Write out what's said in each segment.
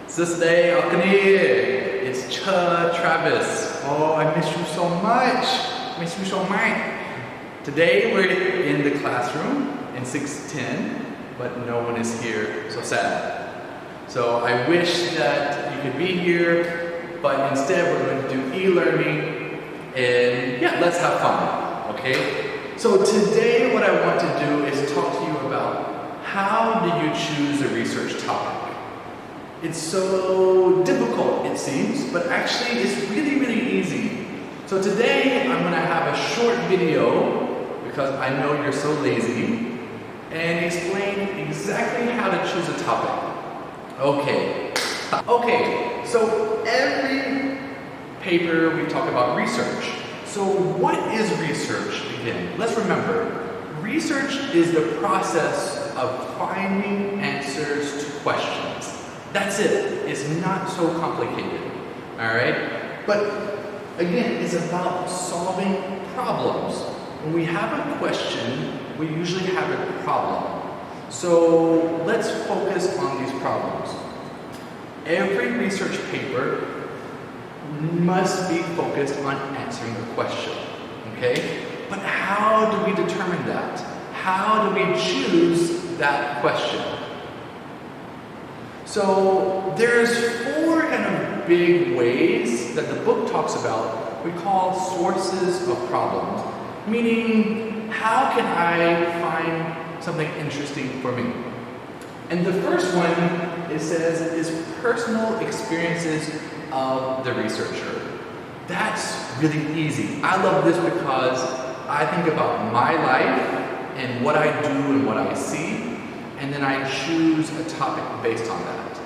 Sister, it's Travis. Oh, I miss you so much. Miss you so much. Today we're in the classroom in 610, but no one is here, so sad. So I wish that you could be here, but instead we're going to do e-learning, and yeah, let's have fun, okay? So today what I want to do is talk to you about how do you choose a research topic. It's so difficult, it seems, but actually it's really, really easy. So today I'm going to have a short video, because I know you're so lazy, and explain exactly how to choose a topic. Okay, so every paper we talk about research. So what is research again? Let's remember, research is the process of finding answers to questions. That's it. It's not so complicated. Alright? But again, it's about solving problems. When we have a question, we usually have a problem. So let's focus on these problems. Every research paper must be focused on answering a question. Okay? But how do we determine that? How do we choose that question? So there's four kind of big ways that the book talks about we call sources of problems. Meaning, how can I find something interesting for me? And the first one, it says, is personal experiences of the researcher. That's really easy. I love this because I think about my life and what I do and what I see, and then I choose a topic based on that.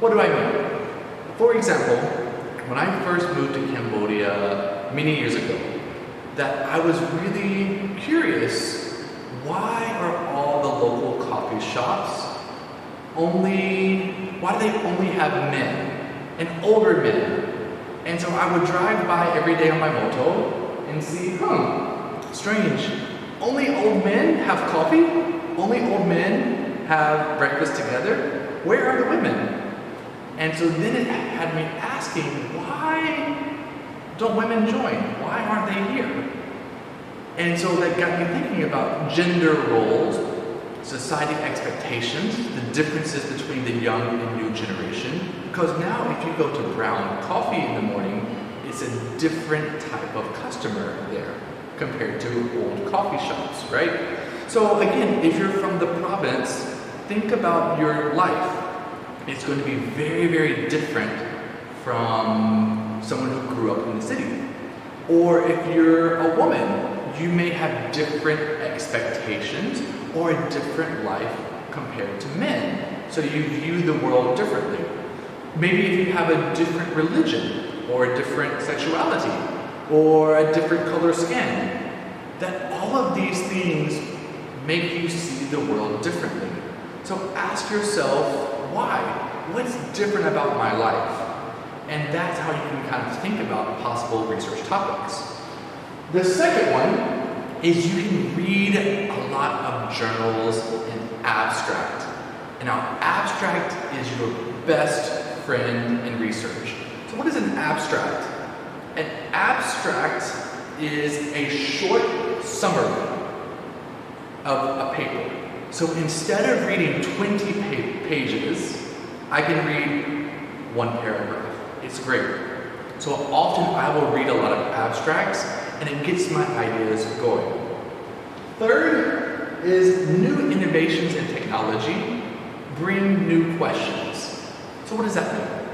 What do I mean? For example, when I first moved to Cambodia many years ago, that I was really curious, why are all the local coffee shops why do they only have men and older men? And so I would drive by every day on my moto and see, strange, only old men have coffee? Only old men have breakfast together? Where are the women? And so then it had me asking, why don't women join? Why aren't they here? And so that got me thinking about gender roles, society expectations, the differences between the young and new generation. Because now if you go to Brown Coffee in the morning, it's a different type of customer there compared to old coffee shops, right? So again, if you're from the province, think about your life. It's going to be very, very different from someone who grew up in the city. Or if you're a woman, you may have different expectations or a different life compared to men. So you view the world differently. Maybe if you have a different religion or a different sexuality or a different color skin, that all of these things make you see the world differently. So ask yourself, why? What's different about my life? And that's how you can kind of think about possible research topics. The second one is you can read a lot of journals in abstract. And now abstract is your best friend in research. So what is an abstract? An abstract is a short summary of a paper. So instead of reading 20 pages, I can read one paragraph. It's great. So often I will read a lot of abstracts, and it gets my ideas going. Third is new innovations in technology bring new questions. So what does that mean?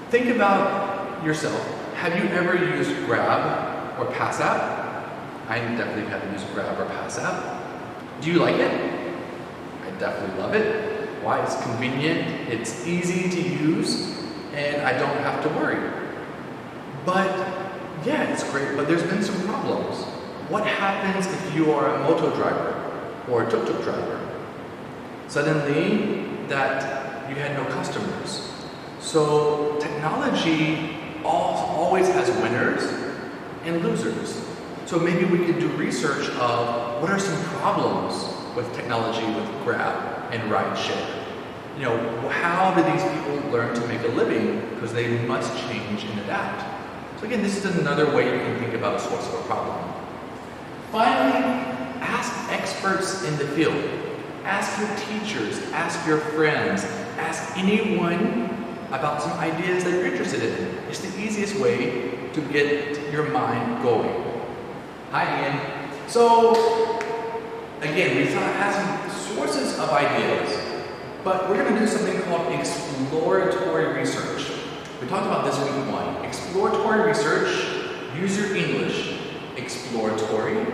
Think about yourself. Have you ever used Grab or Pass App? I definitely have used Grab or Pass App. Do you like it? I definitely love it. Why? It's convenient, it's easy to use, and I don't have to worry. But yeah, it's great, but there's been some problems. What happens if you are a moto driver or a tuk-tuk driver? Suddenly, that you had no customers. So technology always has winners and losers. So maybe we could do research of what are some problems with technology with Grab and rideshare. How do these people learn to make a living? Because they must change and adapt. So again, this is another way you can think about a source of a problem. Finally, ask experts in the field. Ask your teachers, ask your friends, ask anyone about some ideas that you're interested in. It's the easiest way to get your mind going. Hi, Ian. So, again, we had some sources of ideas, but we're going to do something called exploratory research. We talked about this week 1. Exploratory research, use your English. Exploratory,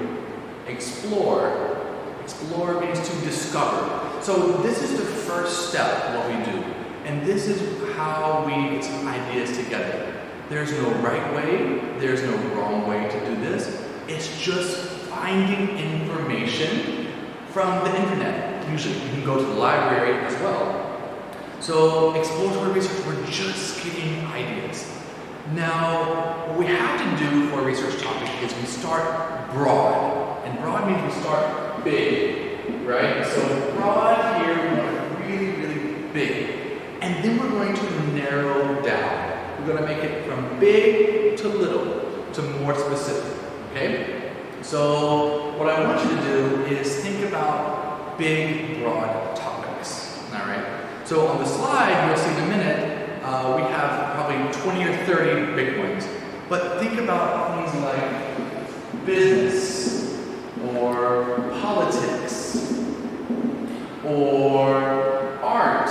explore. Explore means to discover. So this is the first step of what we do. And this is how we get some ideas together. There's no right way, there's no wrong way to do this. It's just finding information from the internet. Usually you can go to the library as well. So exploratory research, we're just getting ideas. Now, what we have to do for a research topic is we start broad. And broad means we start big, right? So broad here, we want it really, really big. And then we're going to narrow down. We're going to make it from big to little to more specific, okay? So what I want you to do is think about big, broad topics, all right? So on the slide, you'll see in a minute, we have probably 20 or 30 big ones. But think about things like business, or politics, or art.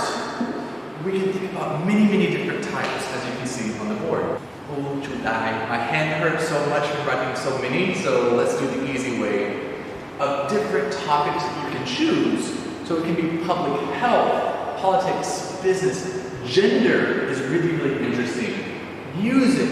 We can think about many, many different types, as you can see on the board. Oh, July, my hand hurts so much from writing so many, so let's do the easy way. Of different topics that you can choose. So it can be public health, politics, business, gender is really, really interesting. Music,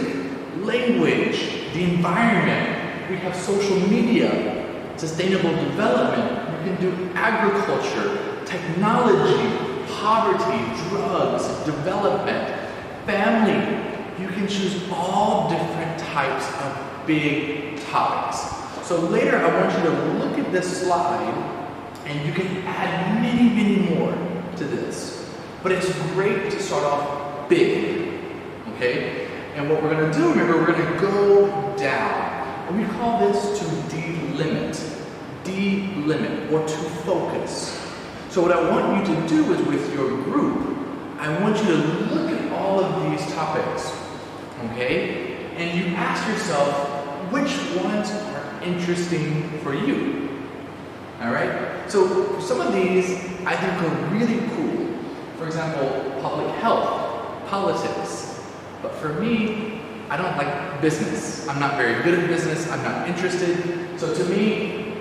language, the environment. We have social media, sustainable development. You can do agriculture, technology, poverty, drugs, development, family. You can choose all different types of big topics. So later I want you to look at this slide and you can add many, many more to this. But it's great to start off big, okay? And what we're going to do, remember, we're going to go down. And we call this to delimit, or to focus. So what I want you to do is with your group, I want you to look at all of these topics, okay? And you ask yourself, which ones are interesting for you? All right? So some of these I think are really cool. For example, public health, politics. But for me, I don't like business. I'm not very good at business. I'm not interested. So to me,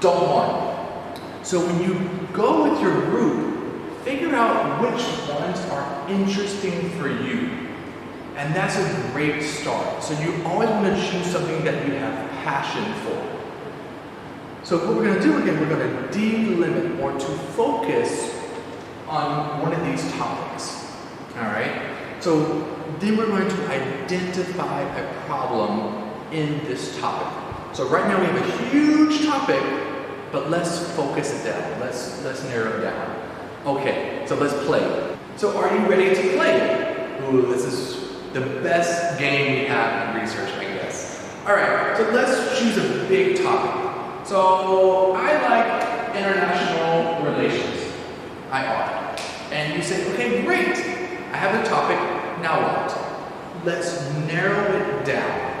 don't want. So when you go with your group, figure out which ones are interesting for you. And that's a great start. So you always want to choose something that you have passion for. So what we're going to do again, we're going to delimit or to focus on one of these topics. All right? So then we're going to identify a problem in this topic. So right now we have a huge topic, but let's focus it down. Let's narrow it down. Okay, so let's play. So are you ready to play? Ooh, this is the best game we have in research, I guess. All right, so let's choose a big topic. So I like international relations, IR. And you say, okay, great. I have a topic, now what? Let's narrow it down.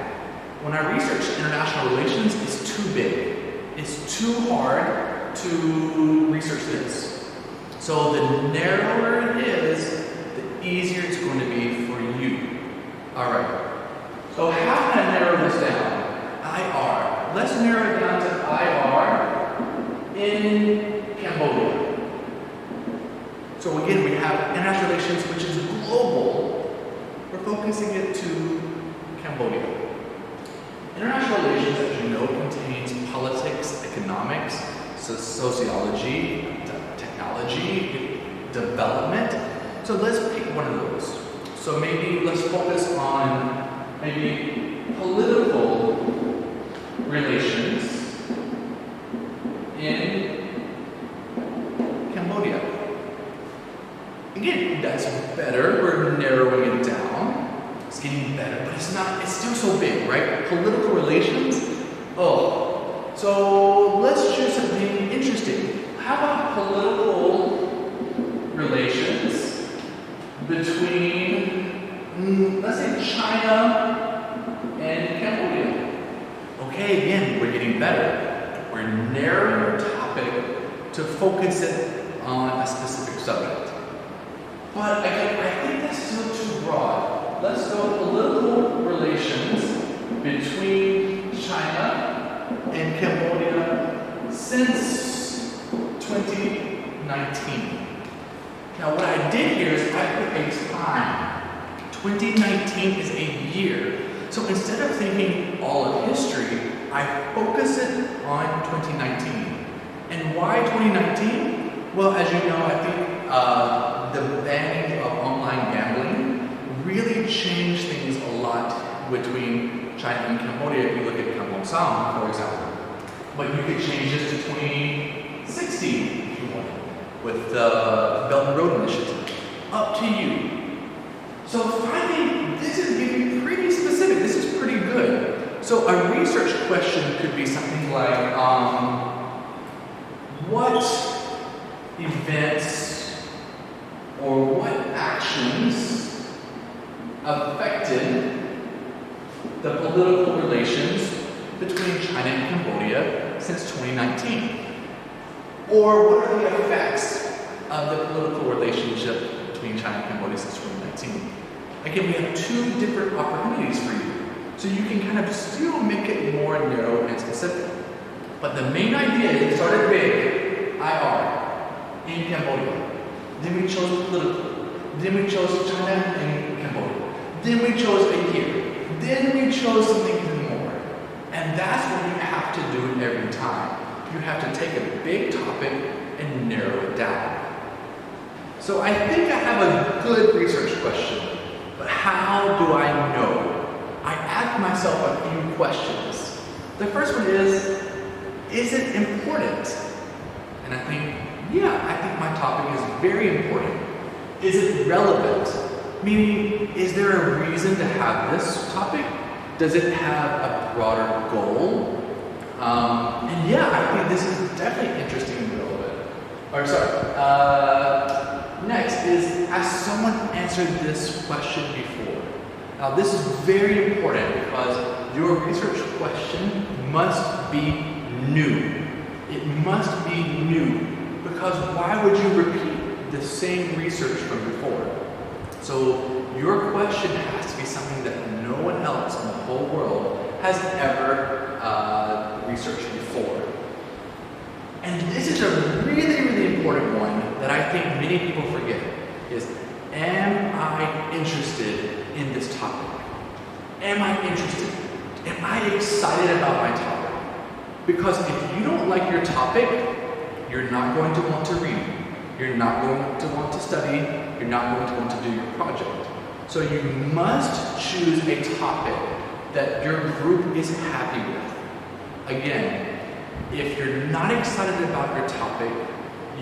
When I research international relations, it's too big. It's too hard to research this. So the narrower it is, the easier it's going to be for you. All right. So how can I narrow this down? IR. Let's narrow it down to IR in Cambodia. So again, we have international relations, which is global. We're focusing it to Cambodia. International relations, as you know, contains politics, economics, sociology, technology, development. So let's pick one of those. So maybe let's focus on maybe political relations in Cambodia. that's better. We're narrowing it down. It's getting better, but it's still so big, right? Political relations? Oh, so let's choose something interesting. How about political relations between, let's say, China and Cambodia? Okay, again, we're getting better. We're narrowing our topic to focus it on a specific subject. But again, I think that's still too broad. Let's go political relations between China and Cambodia since 2019. Now what I did here is I put a time. 2019 is a year. So instead of thinking all of history, I focus it on 2019. And why 2019? Well, as you know, I think the banning of online gambling really changed things a lot between China and Cambodia. If you look at Kampong Sam, for example. But you could change this to 2016 if you wanted, with the Belt and Road Initiative. Up to you. So finally, this is getting pretty specific. This is pretty good. So a research question could be something like, what events or what actions affected the political relations between China and Cambodia since 2019? Or what are the effects of the political relationship between China and Cambodia since 2019? Again, we have two different opportunities for you. So you can kind of still make it more narrow and specific. But the main idea is it started big, IR, in Cambodia. Then we chose political. Then we chose China and Cambodia. Then we chose a year. Then we chose something even more. And that's what you have to do every time. You have to take a big topic and narrow it down. So I think I have a good research question, but how do I know? I ask myself a few questions. The first one is it important? And I think, yeah, I think my topic is very important. Is it relevant? Meaning, is there a reason to have this topic? Does it have a broader goal? And yeah, I think this is definitely interesting and relevant. Or sorry, next is, has someone answered this question before? Now this is very important because your research question must be new. It must be new because why would you repeat the same research from before? So your question has to be something that no one else in the whole world has ever researched before. And this is a really, really important one that I think many people forget is, am I interested in this topic? Am I interested? Am I excited about my topic? Because if you don't like your topic, you're not going to want to read. You're not going to want to study. You're not going to want to do your project. So you must choose a topic that your group is happy with. Again, if you're not excited about your topic,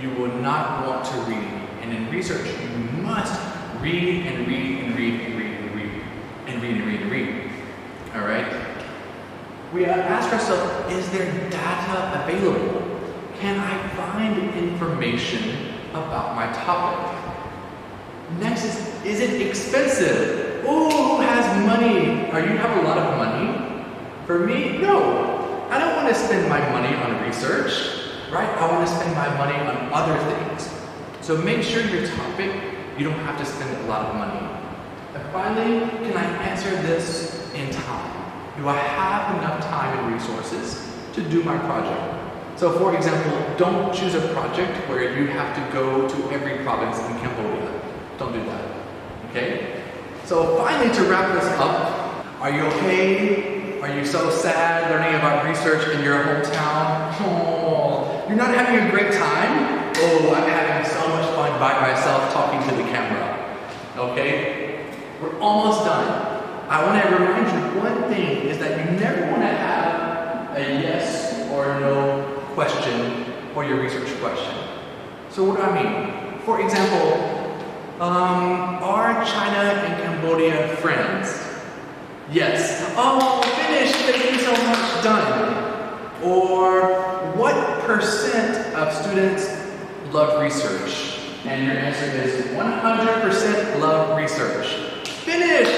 you will not want to read. And in research, you must read and read and read and read and read and read and read and read. All right? We ask ourselves, is there data available? Can I find information about my topic? Next is it expensive? Oh, who has money? Or you have a lot of money? For me, no. I don't want to spend my money on research, right? I want to spend my money on other things. So make sure your topic, you don't have to spend a lot of money. And finally, can I answer this in time? Do I have enough time and resources to do my project? So for example, don't choose a project where you have to go to every province in Cambodia. Don't do that, okay? So finally, to wrap this up, are you okay? Are you so sad learning about research in your hometown? Oh, you're not having a great time? Oh, I'm having so much fun by myself talking to the camera. Okay? We're almost done. I want to remind you one thing is that you never want to have a yes or no question for your research question. So what do I mean? For example, Are China and Cambodia friends? Yes. Oh, finished. Thank you so much. Done. Or what percent of students love research? And your answer is 100% love research. Finish.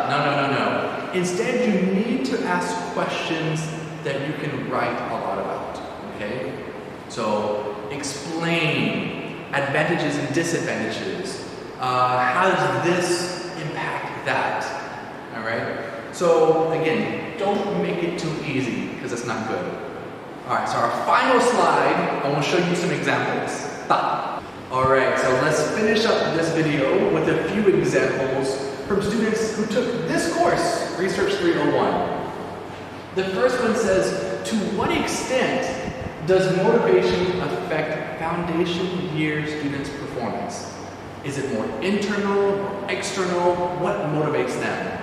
No. Instead, you need to ask questions that you can write a lot about. Okay? So explain advantages and disadvantages. How does this impact that? All right. So again, don't make it too easy because it's not good. All right. So our final slide, I want to show you some examples. All right. So let's finish up this video with a few examples from students who took this course, Research 301. The first one says, to what extent does motivation affect foundation year students' performance? Is it more internal or external? What motivates them?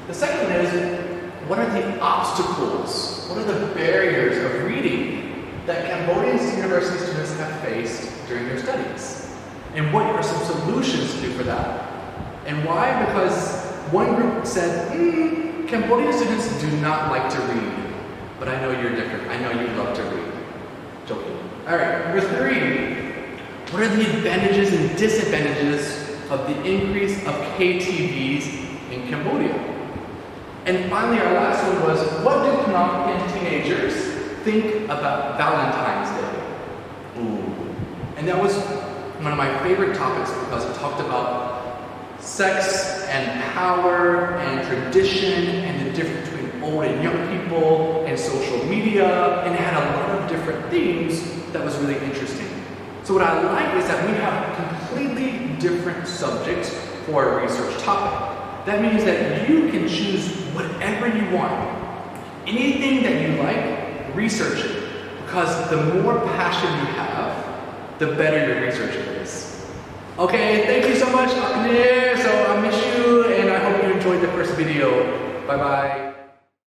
The second is, what are the obstacles? What are the barriers of reading that Cambodian university students have faced during their studies? And what are some solutions to do for that? And why? Because one group said, Cambodian students do not like to read. But I know you're different. I know you love to read. Joking. All right, number 3. What are the advantages and disadvantages of the increase of KTVs in Cambodia? And finally, our last one was, what do Phnom Penh teenagers think about Valentine's Day? Ooh. And that was one of my favorite topics because it talked about sex and power and tradition and the difference between old and young people and social media, and it had a lot of different themes that was really interesting. So what I like is that we have completely different subjects for a research topic. That means that you can choose whatever you want. Anything that you like, research it. Because the more passion you have, the better your research is. Okay, thank you so much. So I miss you, and I hope you enjoyed the first video. Bye-bye.